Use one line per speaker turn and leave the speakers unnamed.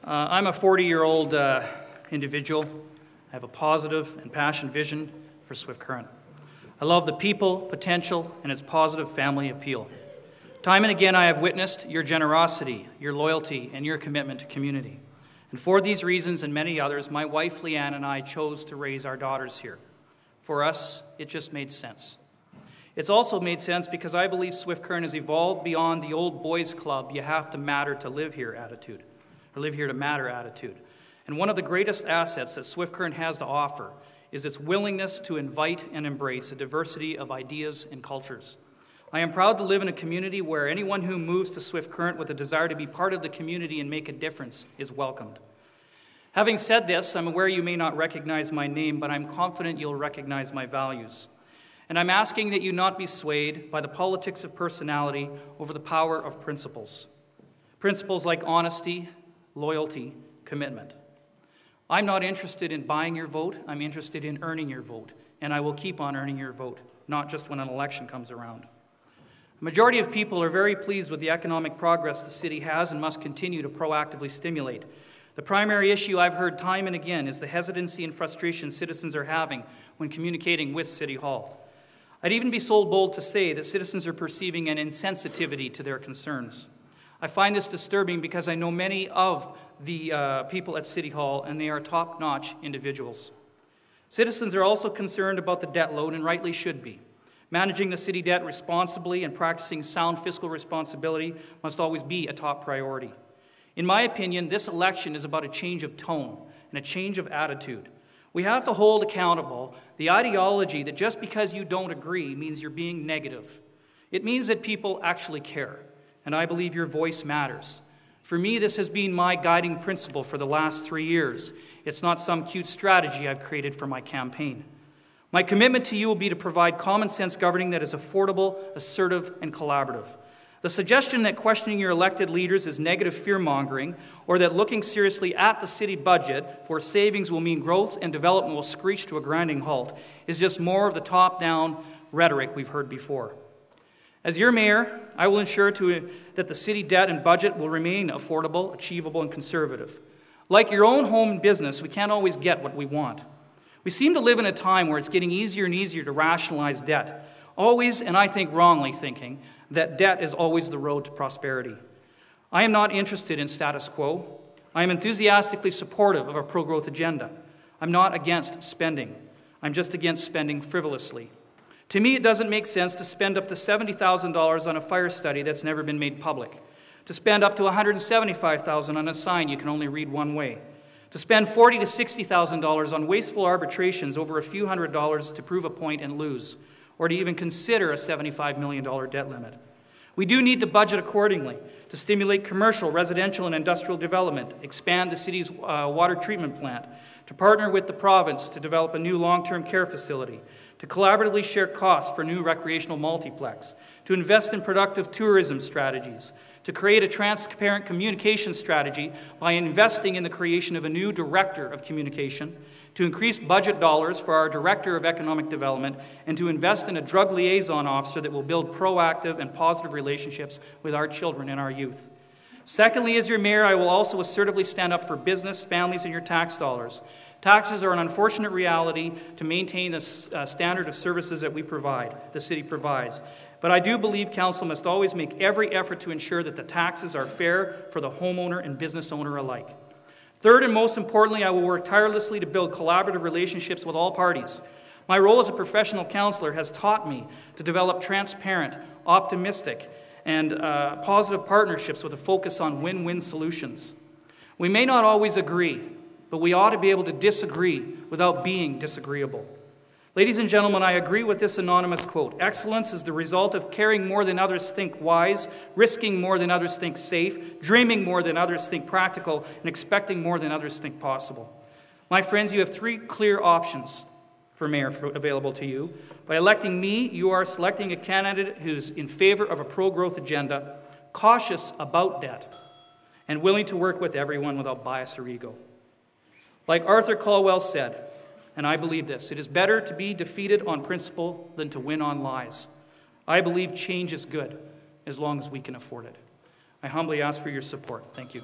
I'm a 40-year-old individual. I have a positive and passionate vision for Swift Current. I love the people, potential, and its positive family appeal. Time and again, I have witnessed your generosity, your loyalty, and your commitment to community. And for these reasons and many others, my wife Leanne and I chose to raise our daughters here. For us, it just made sense. It's also made sense because I believe Swift Current has evolved beyond the old boys club, you have to matter to live here attitude, or live here to matter attitude. And one of the greatest assets that Swift Current has to offer is its willingness to invite and embrace a diversity of ideas and cultures. I am proud to live in a community where anyone who moves to Swift Current with a desire to be part of the community and make a difference is welcomed. Having said this, I'm aware you may not recognize my name, but I'm confident you'll recognize my values. And I'm asking that you not be swayed by the politics of personality over the power of principles. Principles like honesty, loyalty, commitment. I'm not interested in buying your vote, I'm interested in earning your vote. And I will keep on earning your vote, not just when an election comes around. A majority of people are very pleased with the economic progress the city has and must continue to proactively stimulate. The primary issue I've heard time and again is the hesitancy and frustration citizens are having when communicating with City Hall. I'd even be so bold to say that citizens are perceiving an insensitivity to their concerns. I find this disturbing because I know many of the people at City Hall, and they are top-notch individuals. Citizens are also concerned about the debt load, and rightly should be. Managing the city debt responsibly and practicing sound fiscal responsibility must always be a top priority. In my opinion, this election is about a change of tone and a change of attitude. We have to hold accountable the ideology that just because you don't agree means you're being negative. It means that people actually care, and I believe your voice matters. For me, this has been my guiding principle for the last 3 years. It's not some cute strategy I've created for my campaign. My commitment to you will be to provide common sense governing that is affordable, assertive, and collaborative. The suggestion that questioning your elected leaders is negative fear-mongering, or that looking seriously at the city budget for savings will mean growth and development will screech to a grinding halt, is just more of the top-down rhetoric we've heard before. As your mayor, I will ensure that the city debt and budget will remain affordable, achievable, and conservative. Like your own home and business, we can't always get what we want. We seem to live in a time where it's getting easier and easier to rationalize debt, always, and I think wrongly thinking, that debt is always the road to prosperity. I am not interested in status quo. I am enthusiastically supportive of a pro-growth agenda. I'm not against spending. I'm just against spending frivolously. To me, it doesn't make sense to spend up to $70,000 on a fire study that's never been made public, to spend up to $175,000 on a sign you can only read one way, to spend $40,000 to $60,000 on wasteful arbitrations over a few $100s to prove a point and lose, or to even consider a $75 million debt limit. We do need to budget accordingly to stimulate commercial, residential, and industrial development, expand the city's water treatment plant, to partner with the province to develop a new long-term care facility, to collaboratively share costs for new recreational multiplex, to invest in productive tourism strategies, to create a transparent communication strategy by investing in the creation of a new director of communication, to increase budget dollars for our Director of Economic Development, and to invest in a drug liaison officer that will build proactive and positive relationships with our children and our youth. Secondly, as your mayor, I will also assertively stand up for business, families, and your tax dollars. Taxes are an unfortunate reality to maintain the standard of services that we provide, the city provides. But I do believe council must always make every effort to ensure that the taxes are fair for the homeowner and business owner alike. Third, and most importantly, I will work tirelessly to build collaborative relationships with all parties. My role as a professional counselor has taught me to develop transparent, optimistic, and positive partnerships with a focus on win-win solutions. We may not always agree, but we ought to be able to disagree without being disagreeable. Ladies and gentlemen, I agree with this anonymous quote. Excellence is the result of caring more than others think wise, risking more than others think safe, dreaming more than others think practical, and expecting more than others think possible. My friends, you have 3 clear options for mayor available to you. By electing me, you are selecting a candidate who's in favor of a pro-growth agenda, cautious about debt, and willing to work with everyone without bias or ego. Like Arthur Caldwell said, and I believe this, it is better to be defeated on principle than to win on lies. I believe change is good as long as we can afford it. I humbly ask for your support. Thank you.